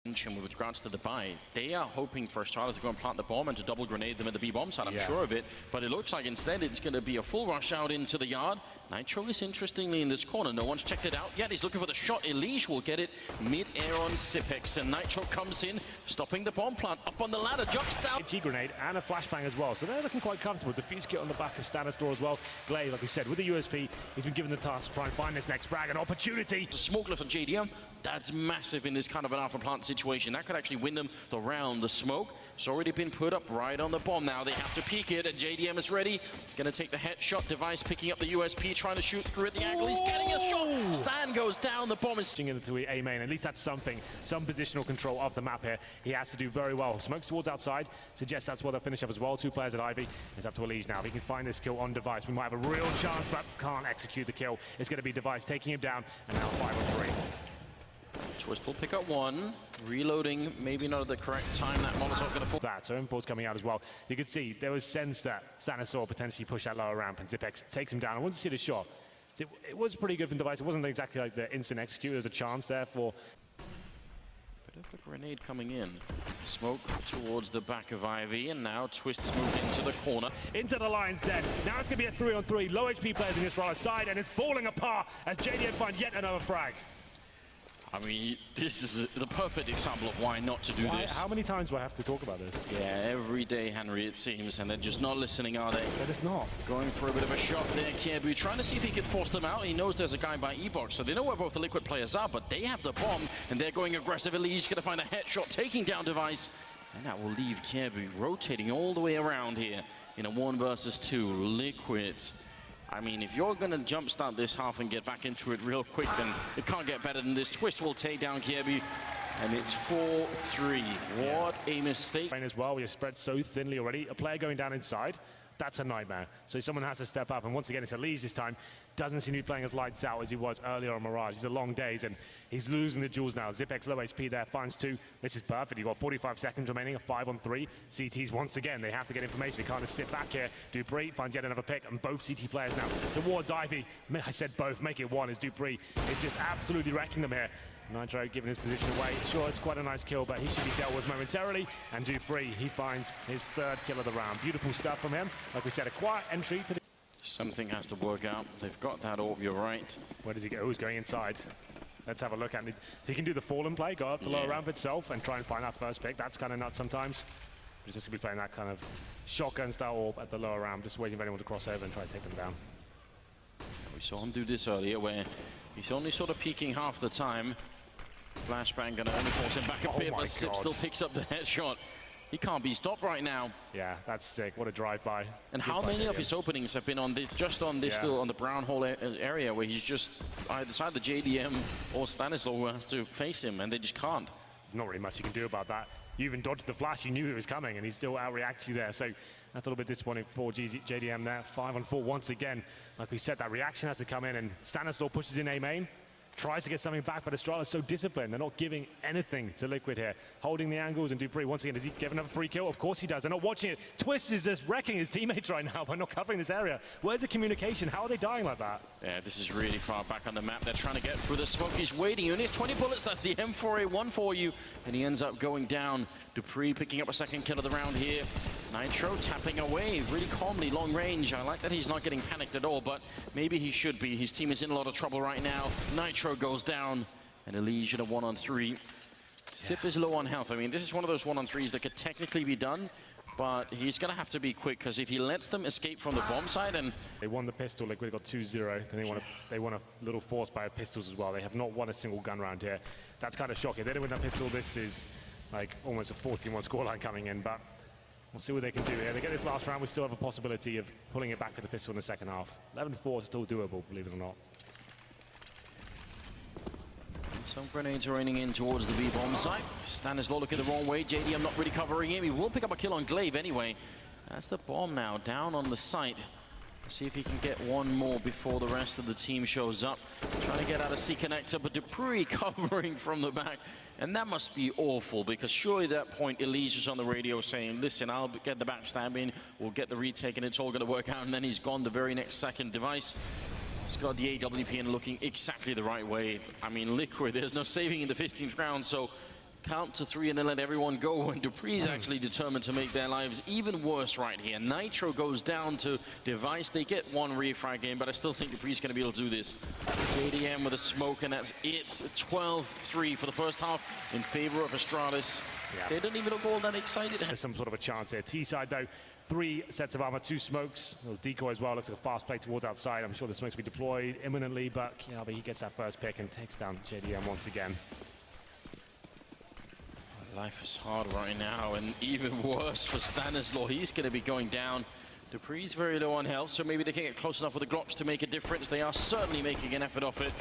With regards to the buy, they are hoping for Astralis to go and plant the bomb and to double grenade them at the B bomb side, I'm sure of it, but it looks like instead it's going to be a full rush out into the yard. Nitro is interestingly in this corner, no one's checked it out yet, he's looking for the shot. Elige will get it mid-air on Zipex, and Nitro comes in, stopping the bomb plant, up on the ladder, jumps down. A T-grenade and a flashbang as well, so they're looking quite comfortable. Defuse kit on the back of Stanislaw as well. Glaive, like we said, with the USP, he's been given the task to try and find this next frag, an opportunity. The smoke left on JDM, that's massive in this kind of an alpha plant situation. That could actually win them the round. The smoke has already been put up right on the bomb now. They have to peek it, and JDM is ready. Going to take the headshot. Device picking up the USP, trying to shoot through at the angle. He's getting a shot. Stan goes down. The bomb is into A main. At least that's something. Some positional control of the map here. He has to do very well. Smokes towards outside. Suggests that's where they'll finish up as well. Two players at Ivy. It's up to Elige now. If he can find this kill on Device, we might have a real chance, but can't execute the kill. It's going to be Device taking him down, and now 5-on-3. Twist will pick up one, reloading, maybe not at the correct time. That Molotov going to fall. That, so import's coming out as well. You could see there was sense that Stanislaw potentially pushed that lower ramp, and Zipex takes him down. I want to see the shot. It was pretty good from Device. It wasn't exactly like the instant execute. There's a chance there for... Bit of a grenade coming in. Smoke towards the back of Ivy, and now Twist's moved into the corner. Into the lion's den. Now it's going to be a 3-on-3. Low HP players in the Astralis side, and it's falling apart as JDM finds yet another frag. I mean, this is the perfect example of why not to do this. How many times do I have to talk about this? Yeah, every day, Henry, it seems, and they're just not listening, are they? They're just not. Going for a bit of a shot there, Kiebu, trying to see if he can force them out. He knows there's a guy by E-Box, so they know where both the Liquid players are, but they have the bomb, and they're going aggressively. He's going to find a headshot, taking down Device, and that will leave Kiebu rotating all the way around here in a 1 versus 2. Liquid. I mean, if you're going to jumpstart this half and get back into it real quick, then it can't get better than this. Twist will take down Kiebu, and it's 4-3. What a mistake. As well, we are spread so thinly already. A player going down inside, that's a nightmare. So someone has to step up, and once again, it's Elige this time. Doesn't seem to be playing as lights out as he was earlier on Mirage. These are long days, and he's losing the jewels now. Zipex low HP there, finds 2. This is perfect. You've got 45 seconds remaining, a 5-on-3. CTs once again, they have to get information. They can't just sit back here. Dupree finds yet another pick, and both CT players now towards Ivy. I said both, make it one, is Dupree. It's just absolutely wrecking them here. Nitro giving his position away. Sure, it's quite a nice kill, but he should be dealt with momentarily. And Dupree, he finds his 3rd kill of the round. Beautiful stuff from him. Like we said, a quiet entry to the... Something has to work out. They've got that orb, you're right. Where does he go? Oh, he's going inside. Let's have a look at it. He can do the fallen play, go up the lower ramp itself and try and find that first pick. That's kind of nuts sometimes. He's just going to be playing that kind of shotgun style orb at the lower ramp, just waiting for anyone to cross over and try to take them down. We saw him do this earlier where he's only sort of peeking half the time. Flashbang going to only force him back a bit, but Sip still picks up the headshot. He can't be stopped right now. Yeah, that's sick. What a drive-by. And how many of his openings have been on this, just on this, still on the brown hole area where he's just either side the JDM or Stanislaw who has to face him, and they just can't. Not really much you can do about that. You even dodged the flash, you knew he was coming, and he still outreacts you there. So that's a little bit disappointing for JDM there. 5-on-4 once again. Like we said, that reaction has to come in, and Stanislaw pushes in A main. Tries to get something back, but Astralis is so disciplined. They're not giving anything to Liquid here. Holding the angles, and Dupree, once again, does he give another free kill? Of course he does. They're not watching it. Twist is just wrecking his teammates right now by not covering this area. Where's the communication? How are they dying like that? Yeah, this is really far back on the map. They're trying to get through the smoke. He's waiting. You only have 20 bullets. That's the M4A1 for you. And he ends up going down. Dupree picking up a 2nd kill of the round here. Nitro tapping away really calmly, long range. I like that he's not getting panicked at all, but maybe he should be. His team is in a lot of trouble right now. Nitro goes down, and Elige in a 1-on-3. Sip is low on health. I mean, this is one of those 1-on-3s that could technically be done, but he's going to have to be quick, because if he lets them escape from the bomb side and... They won the pistol, Liquid got 2-0, then they won a little force by pistols as well. They have not won a single gun round here. That's kind of shocking. If they didn't win that pistol, this is like almost a 14-1 scoreline coming in, but we'll see what they can do here. They get this last round, we still have a possibility of pulling it back with the pistol in the second half. 11-4 is still doable, believe it or not. Some grenades are raining in towards the B-bomb site. Stanislaw looking the wrong way. JDM not really covering him. He will pick up a kill on Glaive anyway. That's the bomb now, down on the site. See if he can get one more before the rest of the team shows up. Trying to get out of C-Connector, but Dupree covering from the back. And that must be awful, because surely at that point, Elige is on the radio saying, listen, I'll get the backstab in, we'll get the retake, and it's all going to work out. And then he's gone the very next second. Device He's got the AWP and looking exactly the right way. I mean, Liquid, there's no saving in the 15th round, so count to 3 and then let everyone go, and dupree's actually determined to make their lives even worse right here. Nitro goes down to dev1ce. They get one refrag in, but I still think dupree's going to be able to do this. JDM with a smoke, and that's it. 12-3 for the first half in favor of Astralis. Yeah. They don't even look all that excited. There's some sort of a chance here. T-side, though, 3 sets of armor, 2 smokes. A little decoy as well. Looks like a fast play towards outside. I'm sure the smokes will be deployed imminently, but he gets that first pick and takes down JDM once again. Life is hard right now, and even worse for Stanislaw. He's going to be going down. dupree's very low on health, so maybe they can get close enough with the Glocks to make a difference. They are certainly making an effort off it.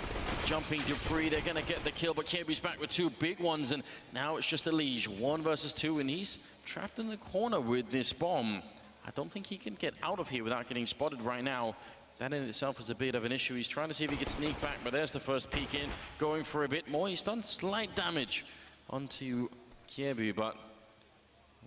Jumping dupree, they're going to get the kill, but Kirby's back with 2 big ones, and now it's just Elige, 1 versus 2, and he's trapped in the corner with this bomb. I don't think he can get out of here without getting spotted right now. That in itself is a bit of an issue. He's trying to see if he can sneak back, but there's the first peek in, going for a bit more. He's done slight damage onto Kirby, but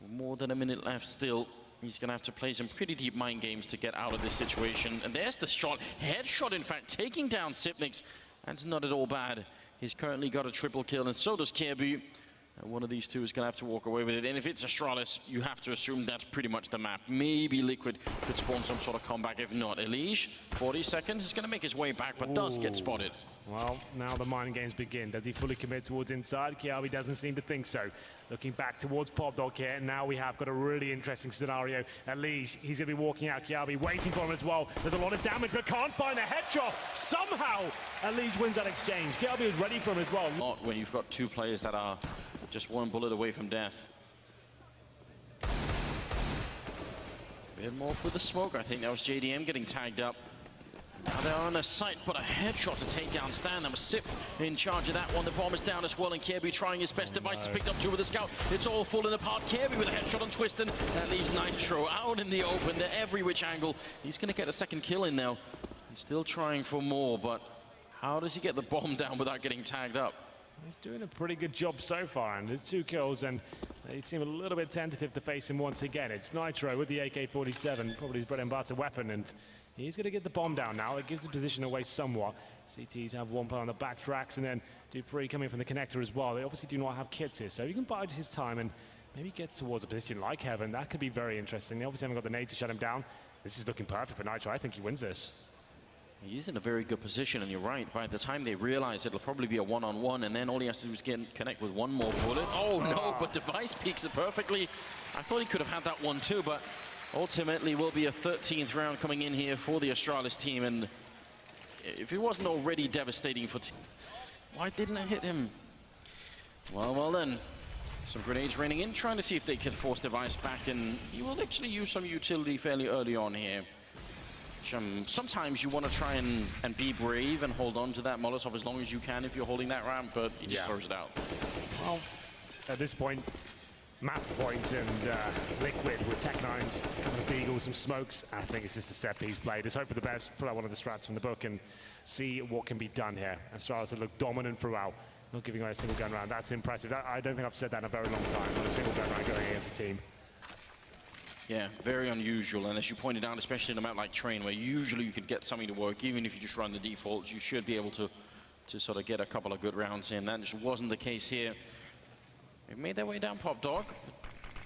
more than a minute left still. He's going to have to play some pretty deep mind games to get out of this situation. And there's the shot. Headshot, in fact, taking down Sipnix. That's not at all bad. He's currently got a triple kill, and so does Kirby. And one of these two is going to have to walk away with it. And if it's Astralis, you have to assume that's pretty much the map. Maybe Liquid could spawn some sort of comeback. If not, Elige, 40 seconds, is going to make his way back, but does get spotted. Well, now the mind games begin. Does he fully commit towards inside? Kiabi doesn't seem to think so. Looking back towards Popdog here, and now we have got a really interesting scenario. Elige, he's going to be walking out. Kiabi waiting for him as well. There's a lot of damage, but can't find a headshot. Somehow, Elige wins that exchange. Kiabi is ready for him as well. Not when you've got 2 players that are just 1 bullet away from death. A bit more for the smoke. I think that was JDM getting tagged up. Now they're on a sight, but a headshot to take down Stan. That was Sip in charge of that one. The bomb is down as well, and Kirby trying his best. dev1ce picked up 2 with the scout. It's all falling apart. Kirby with a headshot on Twiston. That leaves Nitro out in the open to every which angle. He's going to get a second kill in now. He's still trying for more, but how does he get the bomb down without getting tagged up? He's doing a pretty good job so far, and there's 2 kills, and they seem a little bit tentative to face him once again. It's Nitro with the AK-47, probably his bread and butter weapon, and he's going to get the bomb down now. It gives the position away somewhat. CTs have 1 player on the back tracks, and then dupreeh coming from the connector as well. They obviously do not have kits here, so you can bide his time and maybe get towards a position like Heaven. That could be very interesting. They obviously haven't got the nade to shut him down. This is looking perfect for Nitro. I think he wins this. He's in a very good position, and you're right. By the time they realize it'll probably be a one-on-one, and then all he has to do is connect with 1 more bullet. Oh no, but dev1ce peeks it perfectly. I thought he could have had that one too, but ultimately will be a 13th round coming in here for the Astralis team, and if it wasn't already devastating for team, why didn't it hit him? Well then. Some grenades raining in, trying to see if they could force dev1ce back, and he will actually use some utility fairly early on here. Sometimes you want to try and be brave and hold on to that Molotov as long as you can if you're holding that ramp, but he just throws it out. Well, at this point, Map Point and Liquid with Tech9s, a couple of Deagles, some smokes. I think it's just a set piece play. Just hope for the best, pull out one of the strats from the book and see what can be done here. Astralis have looked dominant throughout, not giving away a single gun round. That's impressive. I don't think I've said that in a very long time, not a single gun round going against a team. Yeah, very unusual, and as you pointed out, especially in a map like Train, where usually you could get something to work, even if you just run the defaults, you should be able to sort of get a couple of good rounds in. That just wasn't the case here. They've made their way down Popdog.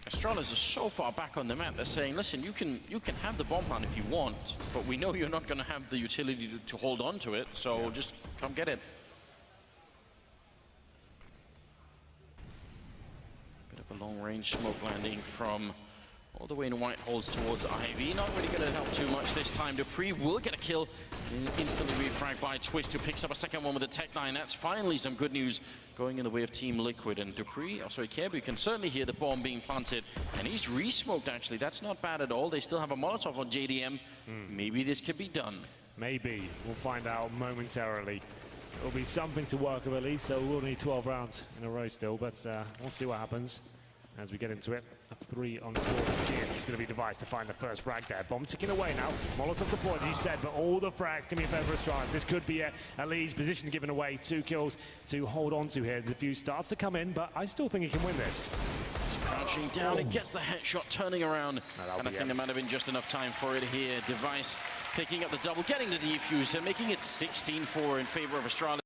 Astralis are so far back on the map, they're saying, listen, you can have the bomb plant if you want, but we know you're not going to have the utility to hold on to it, so just come get it. Bit of a long-range smoke landing from all the way in white holes towards Ivy. Not really going to help too much this time. dupreeh will get a kill. Instantly refragged by Twist, who picks up a second one with a Tech9. That's finally some good news going in the way of Team Liquid. And dupreeh, Kirby can certainly hear the bomb being planted. And he's re-smoked, actually. That's not bad at all. They still have a Molotov on JDM. Maybe this could be done. Maybe. We'll find out momentarily. It'll be something to work with at least, so we'll need 12 rounds in a row still. But we'll see what happens as we get into it. A 3-on-4 again. It's going to be dev1ce to find the first frag there. Bomb ticking away now. Molotov deployed, as you said, but all the frags to be in favor of Astralis. This could be a lead position given away. 2 kills to hold on to here. The defuse starts to come in, but I still think he can win this. He's crouching down. It gets the headshot, turning around. And I think there might have been just enough time for it here. dev1ce picking up the double, getting the defuse, and making it 16-4 in favor of Astralis.